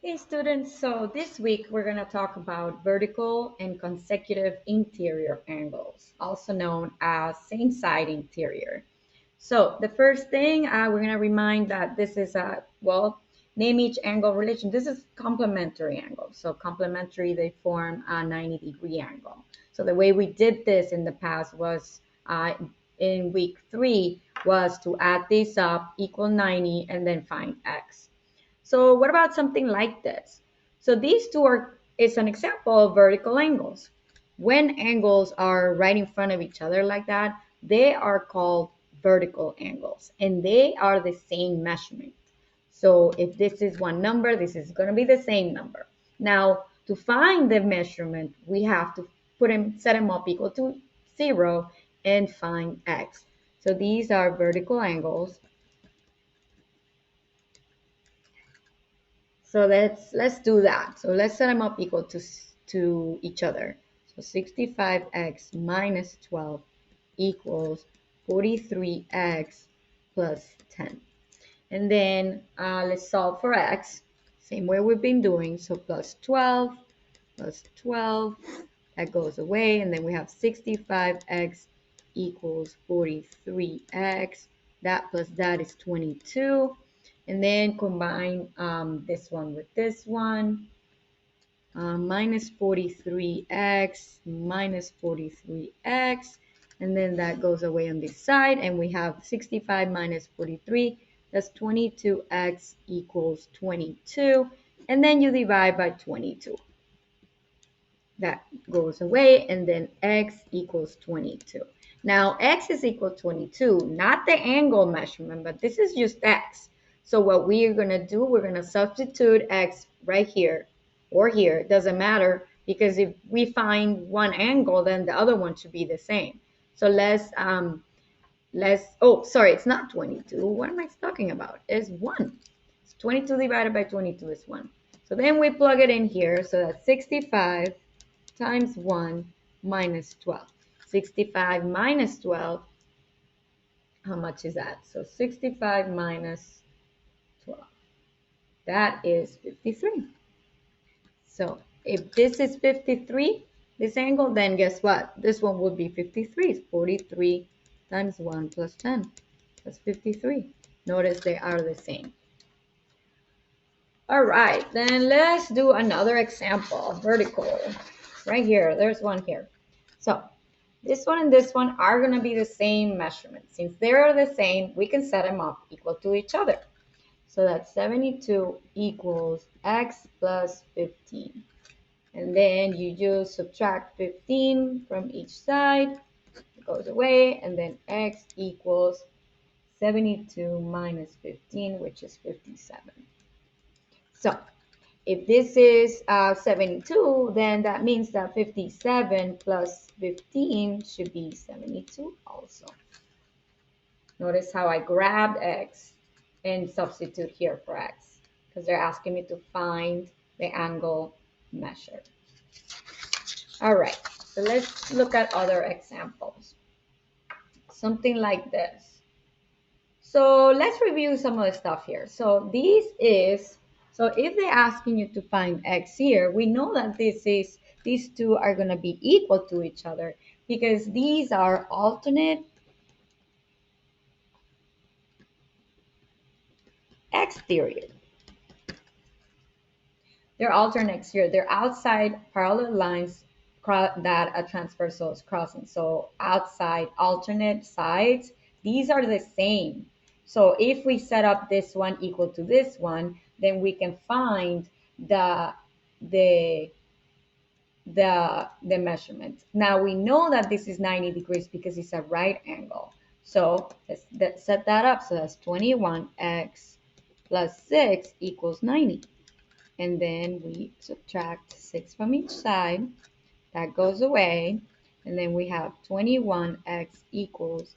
Hey students, so this week we're going to talk about vertical and consecutive interior angles, also known as same side interior. So the first thing we're going to remind that this is name each angle relation. This is complementary angle. So complementary, they form a 90-degree angle. So the way we did this in the past was in week 3 was to add these up, equal 90, and then find x. So what about something like this? So these two is an example of vertical angles. When angles are right in front of each other like that, they are called vertical angles and they are the same measurement. So if this is one number, this is going to be the same number. Now, to find the measurement, we have to set them up equal to 0 and find x. So these are vertical angles. So let's do that. So let's set them up equal to each other. So 65x minus 12 equals 43x plus 10. And then let's solve for x. Same way we've been doing. So plus 12, that goes away. And then we have 65x equals 43x. That plus that is 22. And then combine this one with this one. Minus 43x minus 43x. And then that goes away on this side. And we have 65 minus 43. That's 22x equals 22. And then you divide by 22. That goes away. And then x equals 22. Now, x is equal to 22, not the angle measurement, but this is just x. So what we are going to do, we're going to substitute x right here or here. It doesn't matter because if we find one angle, then the other one should be the same. So oh, sorry, it's not 22. What am I talking about? It's 1. It's 22 divided by 22 is 1. So then we plug it in here. So that's 65 times 1 minus 12. 65 minus 12, how much is that? So 65 minus 12, that is 53. So if this is 53, this angle, then guess what? This one would be 53. It's 43 times 1 plus 10. That's 53. Notice they are the same. All right, then let's do another example, vertical. Right here, there's one here. So this one and this one are going to be the same measurement. Since they are the same, we can set them up equal to each other. So that's 72 equals x plus 15. And then you just subtract 15 from each side. It goes away. And then x equals 72 minus 15, which is 57. So if this is 72, then that means that 57 plus 15 should be 72 also. Notice how I grabbed x and substitute here for x because they're asking me to find the angle measured. All right, so let's look at other examples. Something like this. So let's review some of the stuff here. So so if they're asking you to find x here, we know that these two are going to be equal to each other because these are alternate exterior. They're alternate exterior. They're outside parallel lines that a transversal is crossing. So outside alternate sides, these are the same. So if we set up this one equal to this one, then we can find the measurement. Now we know that this is 90 degrees because it's a right angle. So let's set that up. So that's 21x plus 6 equals 90. And then we subtract 6 from each side. That goes away. And then we have 21x equals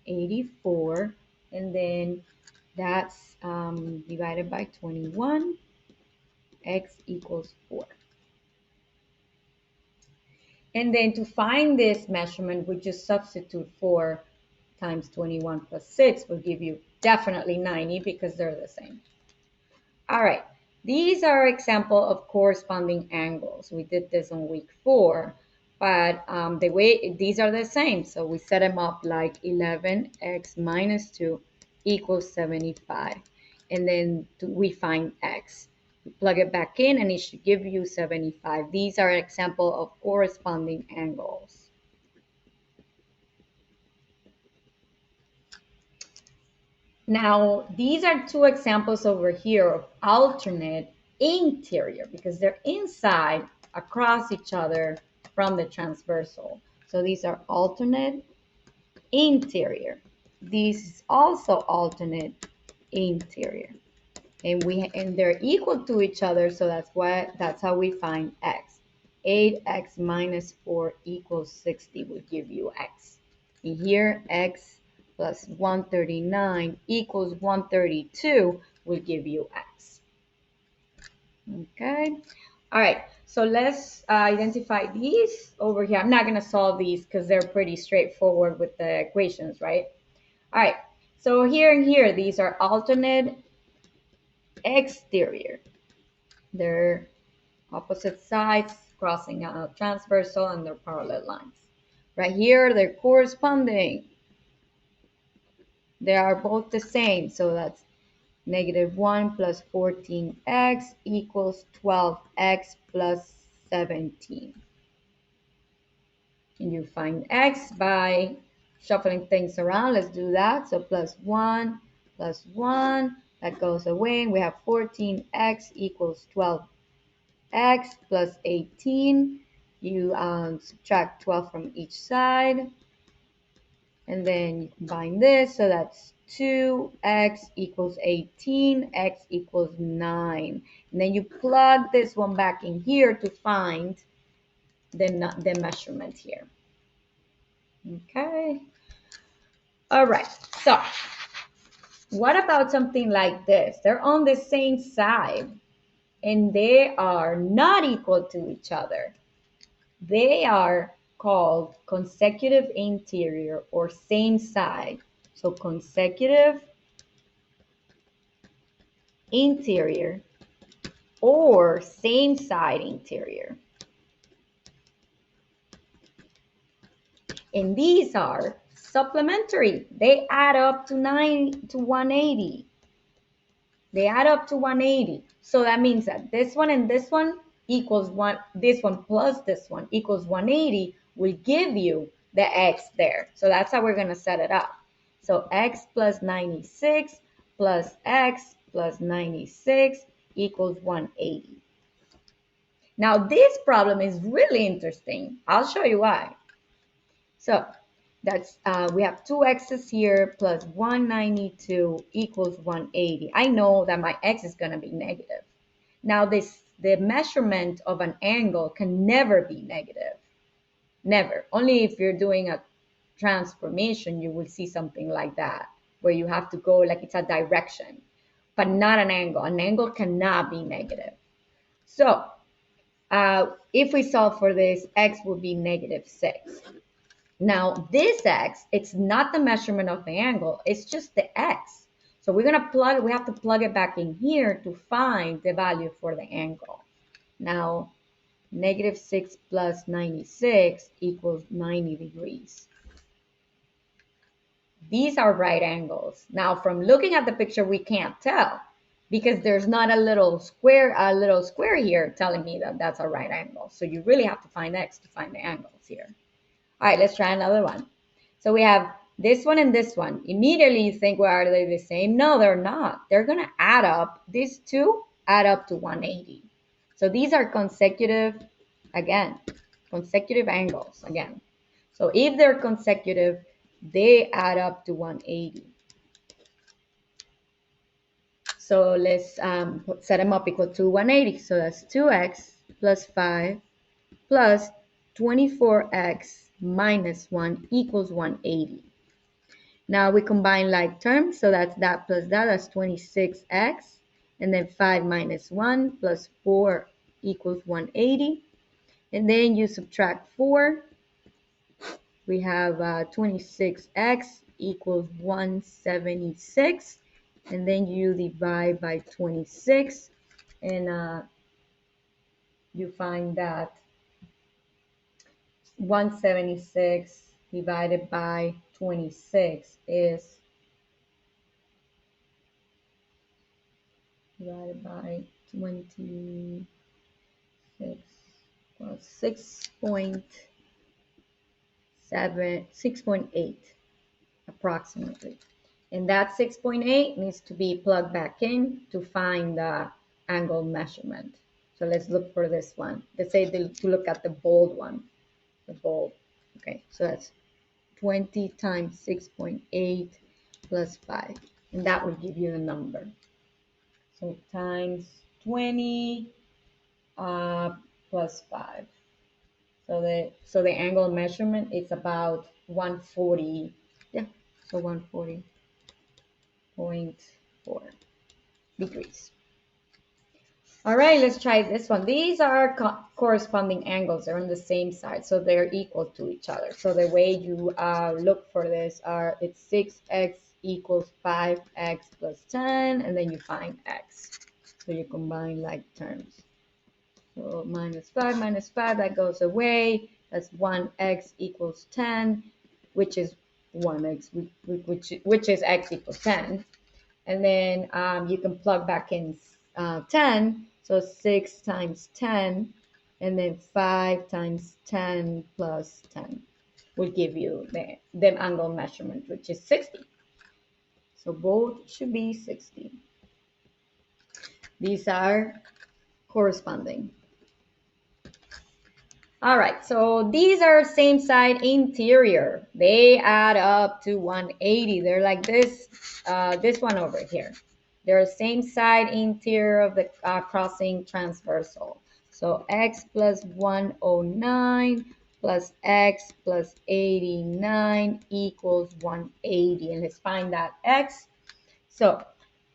84. And then that's divided by 21. X equals 4. And then to find this measurement, we just substitute 4 times 21 plus 6 will give you definitely 90 because they're the same. All right. These are example of corresponding angles. We did this on week 4, but the way these are the same. So we set them up like 11x minus 2 equals 75. And then we find x. You plug it back in and it should give you 75. These are example of corresponding angles. Now, these are two examples over here of alternate interior because they're inside across each other from the transversal. So these are alternate interior. This is also alternate interior. And they're equal to each other, so that's how we find x. 8x minus 4 equals 60 will give you x. And here x plus 139 equals 132 will give you x. Okay. All right. So let's identify these over here. I'm not going to solve these because they're pretty straightforward with the equations, right? All right. So here and here, these are alternate exterior. They're opposite sides crossing a transversal and they're parallel lines. Right here, they're corresponding. They are both the same. So that's -1 plus 14x equals 12x plus 17. And you find x by shuffling things around. Let's do that. So plus 1, that goes away. We have 14x equals 12x plus 18. You subtract 12 from each side. And then you combine this. So that's 2x equals 18, x equals 9. And then you plug this one back in here to find the measurement here. Okay. All right. So what about something like this? They're on the same side and they are not equal to each other. They are called consecutive interior or same side. So consecutive interior or same side interior. And these are supplementary. They add up to 180. They add up to 180. So that means that this one and this one equals this one plus this one equals 180 will give you the x there. So that's how we're going to set it up. So x plus 96 plus x plus 96 equals 180. Now this problem is really interesting. I'll show you why. So that's we have 2x's here plus 192 equals 180. I know that my x is going to be negative. Now the measurement of an angle can never be negative. Never. Only if you're doing a transformation, you will see something like that, where you have to go like it's a direction, but not an angle. An angle cannot be negative. So if we solve for this, x will be -6. Now this x, it's not the measurement of the angle, it's just the x. So we have to plug it back in here to find the value for the angle. Now -6 plus 96 equals 90 degrees. These are right angles. Now from looking at the picture, we can't tell because there's not a little square here telling me that that's a right angle. So you really have to find x to find the angles here. All right, let's try another one. So we have this one and this one. Immediately you think, well, are they the same? No, they're not. They're going to add up. These two add up to 180. So these are consecutive, again, consecutive angles, again. So if they're consecutive, they add up to 180. So let's set them up equal to 180. So that's 2x plus 5 plus 24x minus 1 equals 180. Now we combine like terms, so that's that plus that, that's 26x, and then 5 minus 1 plus 4 equals 180. And then you subtract 4. We have 26x equals 176. And then you divide by 26. and you find that 176 divided by 26 is divided by 26 well, 6.8 approximately. And that 6.8 needs to be plugged back in to find the angle measurement. So let's look for this one. Let's say to look at the bold one, the bold. Okay, so that's 20 times 6.8 plus 5. And that will give you the number. So times 20 plus 5. So the angle measurement is about 140. Yeah, so 140.4 degrees. All right, let's try this one. These are corresponding angles. They're on the same side, so they're equal to each other. So the way you look for this it's 6x equals 5x plus 10, and then you find x. So you combine like terms. So minus 5, that goes away. That's 1x equals 10, which is 1x, which is x equals 10. And then you can plug back in 10. So 6 times 10, and then 5 times 10 plus 10 will give you the angle measurement, which is 60. So both should be 60. These are corresponding. All right, so these are same side interior. They add up to 180. They're like this one over here. They're same side interior of the crossing transversal. So x plus 109 plus x plus 89 equals 180. And let's find that x. So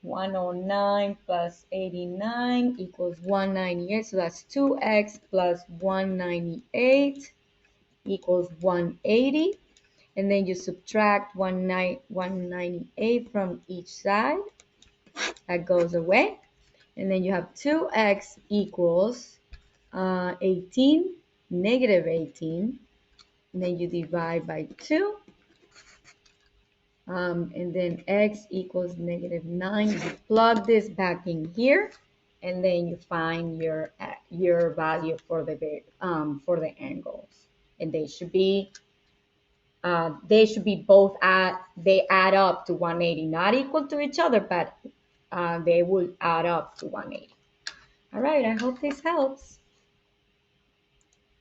109 plus 89 equals 198. So that's 2x plus 198 equals 180. And then you subtract 198 from each side. That goes away. And then you have 2x equals 18, negative 18. And then you divide by 2. And then x equals negative 9. You plug this back in here, and then you find your value for the angles, and they should be both they add up to 180, not equal to each other, but they will add up to 180. All right, I hope this helps.